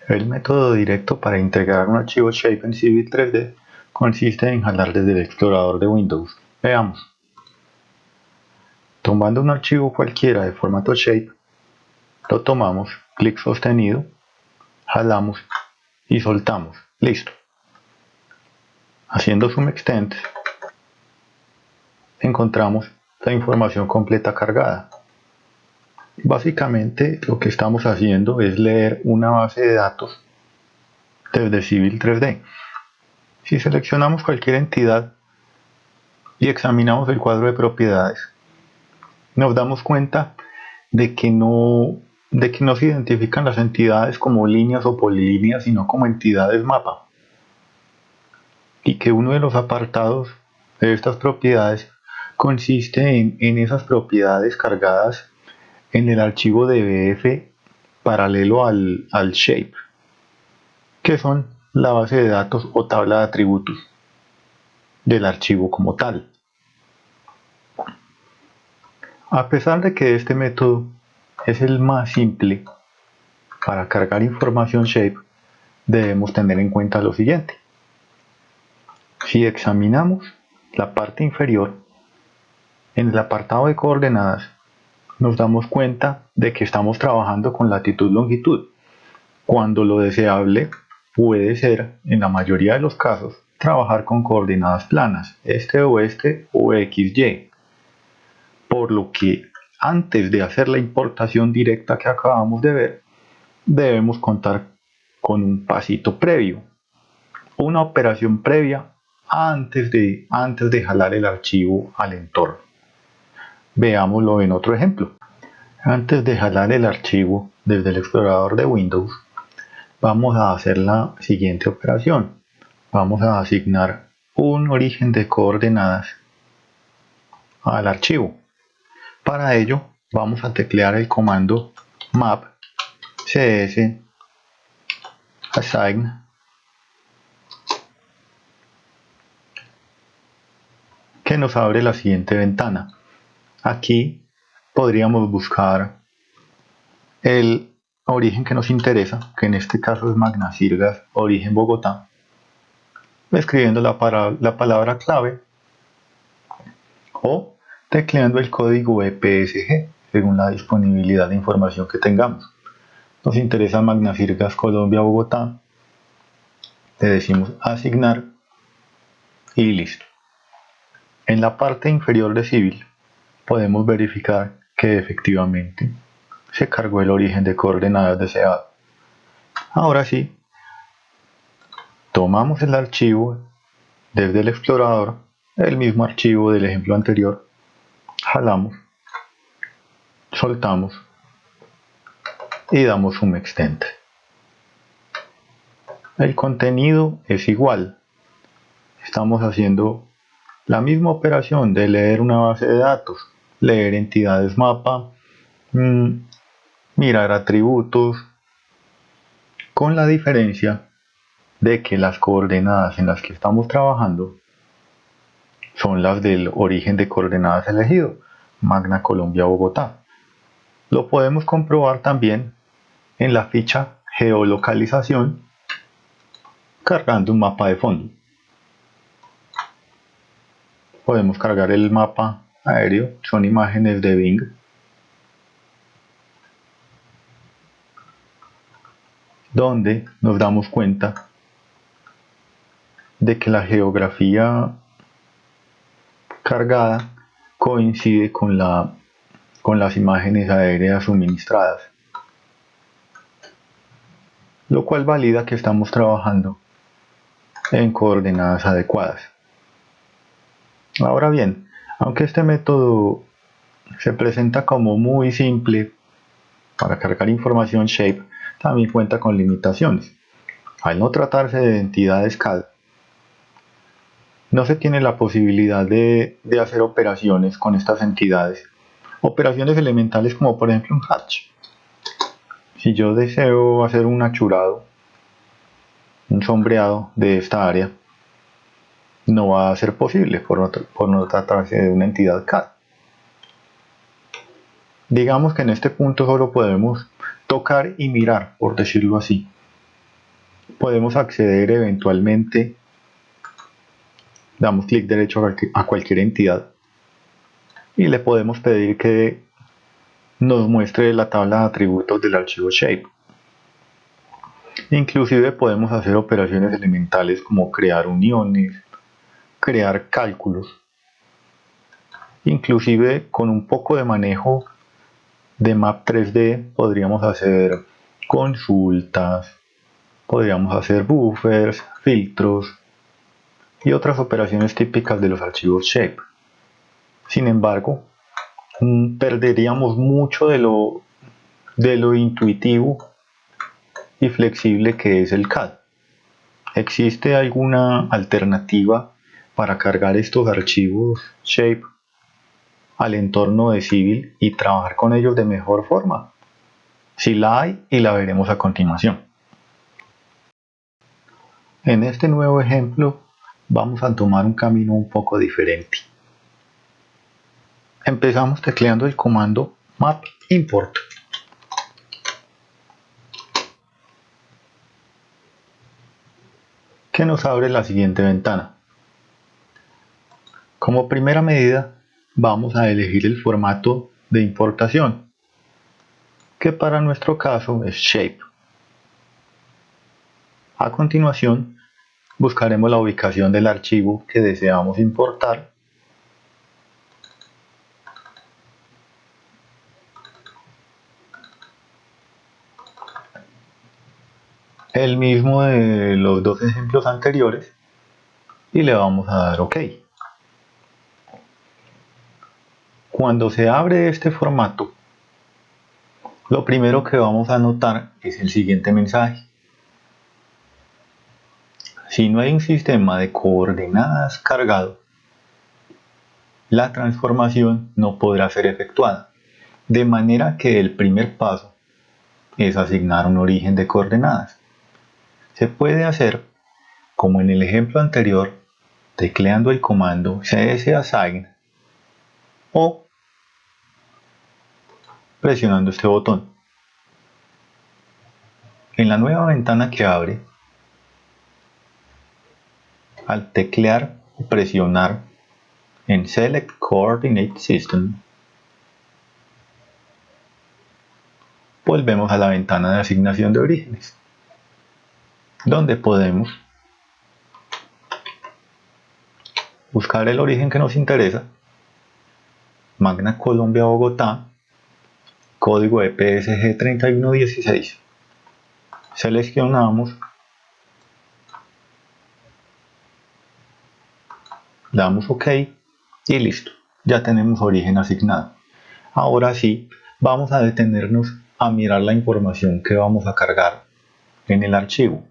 El método directo para integrar un archivo Shape en Civil 3D consiste en jalar desde el explorador de Windows. Veamos. Tomando un archivo cualquiera de formato Shape, lo tomamos, clic sostenido, jalamos y soltamos. Listo. Haciendo zoom extend, encontramos la información completa cargada. Básicamente lo que estamos haciendo es leer una base de datos desde Civil 3D. Si seleccionamos cualquier entidad y examinamos el cuadro de propiedades, nos damos cuenta de que no se identifican las entidades como líneas o polilíneas, sino como entidades mapa. Y que uno de los apartados de estas propiedades consiste en esas propiedades cargadas en el archivo DBF paralelo al shape, que son la base de datos o tabla de atributos del archivo como tal. A pesar de que este método es el más simple para cargar información Shape, debemos tener en cuenta lo siguiente. Si examinamos la parte inferior, en el apartado de coordenadas, nos damos cuenta de que estamos trabajando con latitud-longitud, cuando lo deseable puede ser, en la mayoría de los casos, trabajar con coordenadas planas, este-oeste o XY. Por lo que antes de hacer la importación directa que acabamos de ver, debemos contar con un pasito previo, una operación previa antes de jalar el archivo al entorno. Veámoslo en otro ejemplo. Antes de jalar el archivo desde el explorador de Windows, vamos a hacer la siguiente operación. Vamos a asignar un origen de coordenadas al archivo. Para ello, vamos a teclear el comando map cs assign que nos abre la siguiente ventana. Aquí podríamos buscar el origen que nos interesa, que en este caso es Magna Sirgas origen Bogotá, escribiendo la palabra clave o tecleando el código EPSG según la disponibilidad de información que tengamos. Nos interesa Magna Sirgas Colombia Bogotá, le decimos asignar y listo. En la parte inferior de Civil podemos verificar que efectivamente se cargó el origen de coordenadas deseado. Ahora sí, tomamos el archivo desde el explorador, el mismo archivo del ejemplo anterior, jalamos, soltamos y damos zoom extend. El contenido es igual. Estamos haciendo la misma operación de leer una base de datos, leer entidades mapa, mirar atributos, con la diferencia de que las coordenadas en las que estamos trabajando son las del origen de coordenadas elegido, Magna Colombia Bogotá. Lo podemos comprobar también en la ficha geolocalización cargando un mapa de fondo. Podemos cargar el mapa aéreo, son imágenes de Bing. Donde nos damos cuenta de que la geografía cargada coincide con las imágenes aéreas suministradas, lo cual valida que estamos trabajando en coordenadas adecuadas. Ahora bien, aunque este método se presenta como muy simple para cargar información Shape, también cuenta con limitaciones. Al no tratarse de entidades CAD, no se tiene la posibilidad de hacer operaciones con estas entidades. Operaciones elementales como por ejemplo un hatch. Si yo deseo hacer un achurado, un sombreado de esta área, no va a ser posible por no tratarse de una entidad CAD. Digamos que en este punto solo podemos tocar y mirar, por decirlo así. podemos acceder eventualmente, damos clic derecho a cualquier entidad y le podemos pedir que nos muestre la tabla de atributos del archivo shape. Inclusive podemos hacer operaciones elementales como crear uniones, crear cálculos. Inclusive con un poco de manejo de Map 3D podríamos hacer consultas, podríamos hacer buffers, filtros y otras operaciones típicas de los archivos shape. Sin embargo, perderíamos mucho de lo intuitivo y flexible que es el CAD. ¿Existe alguna alternativa para cargar estos archivos shape al entorno de Civil y trabajar con ellos de mejor forma? Si la hay, y la veremos a continuación. En este nuevo ejemplo vamos a tomar un camino un poco diferente. Empezamos tecleando el comando map import. Que nos abre la siguiente ventana. Como primera medida vamos a elegir el formato de importación, que para nuestro caso es shape. A continuación buscaremos la ubicación del archivo que deseamos importar el mismo de los dos ejemplos anteriores y le vamos a dar OK. Cuando se abre este formato, lo primero que vamos a notar es el siguiente mensaje. Si no hay un sistema de coordenadas cargado, la transformación no podrá ser efectuada, de manera que el primer paso es asignar un origen de coordenadas. Se puede hacer, como en el ejemplo anterior, tecleando el comando csassign o presionando este botón. En la nueva ventana que abre, al teclear o presionar en Select Coordinate System, volvemos a la ventana de asignación de orígenes, donde podemos buscar el origen que nos interesa, Magna Colombia Bogotá, código EPSG 3116. Seleccionamos, damos OK y listo, ya tenemos origen asignado. Ahora sí, vamos a detenernos a mirar la información que vamos a cargar en el archivo.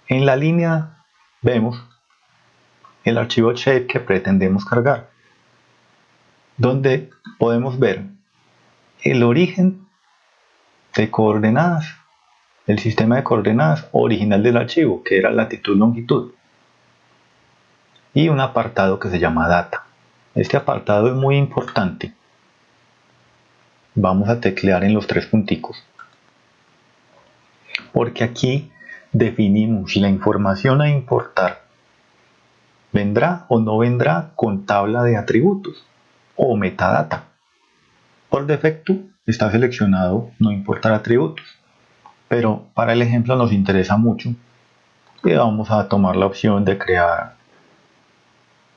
En la línea vemos el archivo shape que pretendemos cargar, donde podemos ver el origen de coordenadas, el sistema de coordenadas original del archivo, que era latitud-longitud, y un apartado que se llama data. Este apartado es muy importante. Vamos a teclear en los tres punticos, porque aquí definimos si la información a importar vendrá o no vendrá con tabla de atributos o metadata. Por defecto está seleccionado no importar atributos, pero para el ejemplo nos interesa mucho y vamos a tomar la opción de crear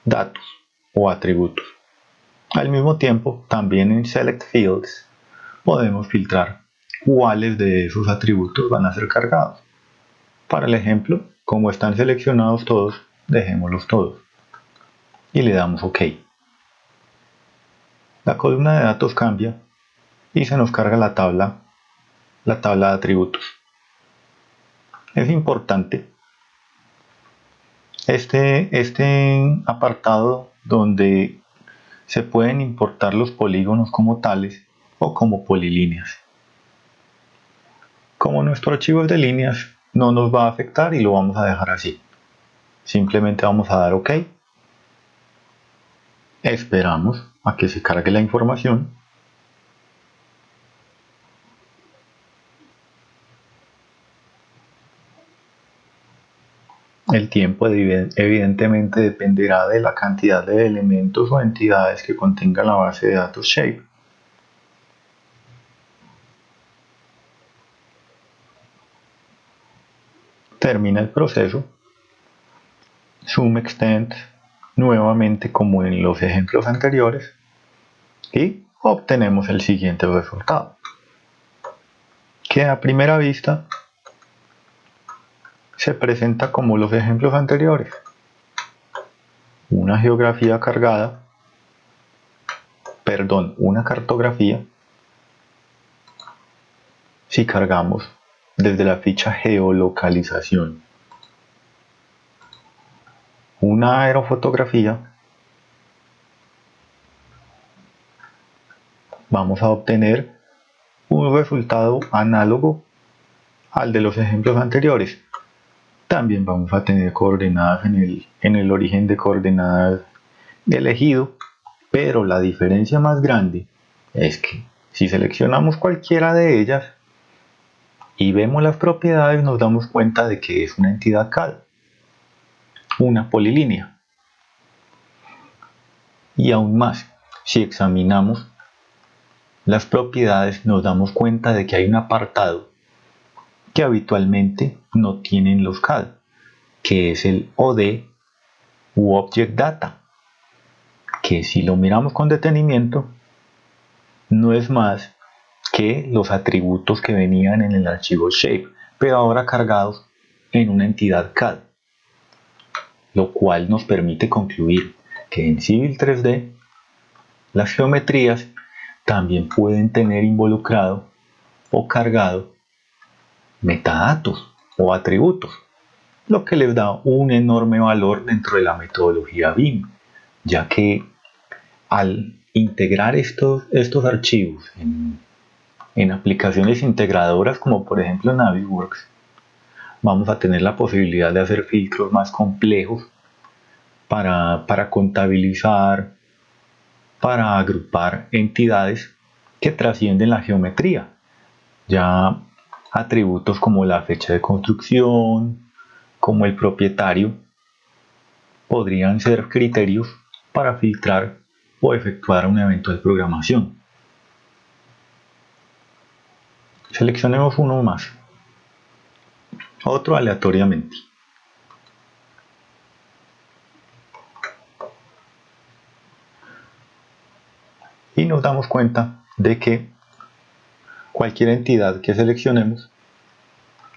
datos o atributos. Al mismo tiempo, también en Select Fields podemos filtrar cuáles de esos atributos van a ser cargados. Para el ejemplo, como están seleccionados todos, dejémoslos todos y le damos OK. La columna de datos cambia y se nos carga la tabla de atributos. Es importante este apartado donde se pueden importar los polígonos como tales o como polilíneas. Como nuestro archivo es de líneas, no nos va a afectar y lo vamos a dejar así. Simplemente vamos a dar OK. Esperamos a que se cargue la información. El tiempo evidentemente dependerá de la cantidad de elementos o entidades que contenga la base de datos Shape. Termina el proceso, zoom extend nuevamente como en los ejemplos anteriores y obtenemos el siguiente resultado, que a primera vista se presenta como los ejemplos anteriores. Una cartografía si cargamos desde la ficha geolocalización. Una aerofotografía, vamos a obtener un resultado análogo al de los ejemplos anteriores. También vamos a tener coordenadas en el origen de coordenadas elegido, pero la diferencia más grande es que si seleccionamos cualquiera de ellas y vemos las propiedades, nos damos cuenta de que es una entidad CAD, una polilínea. Y aún más, si examinamos las propiedades, nos damos cuenta de que hay un apartado que habitualmente no tienen los CAD, que es el OD u Object Data, que si lo miramos con detenimiento, no es más que los atributos que venían en el archivo Shape, pero ahora cargados en una entidad CAD, lo cual nos permite concluir que en Civil 3D las geometrías también pueden tener involucrado o cargado metadatos o atributos, lo que les da un enorme valor dentro de la metodología BIM, ya que al integrar estos archivos en aplicaciones integradoras como por ejemplo Navisworks, vamos a tener la posibilidad de hacer filtros más complejos para contabilizar, para agrupar entidades que trascienden la geometría. Ya atributos como la fecha de construcción, como el propietario, podrían ser criterios para filtrar o efectuar una eventual programación. Seleccionemos uno más, otro aleatoriamente. Y nos damos cuenta de que cualquier entidad que seleccionemos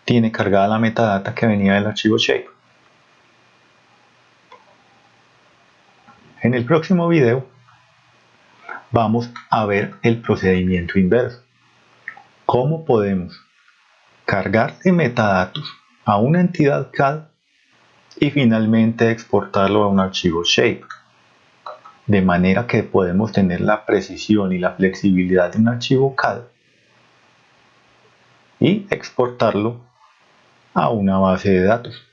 tiene cargada la metadata que venía del archivo Shape. En el próximo video vamos a ver el procedimiento inverso. ¿Cómo podemos cargar de metadatos a una entidad CAD y finalmente exportarlo a un archivo Shape? De manera que podemos tener la precisión y la flexibilidad de un archivo CAD y exportarlo a una base de datos.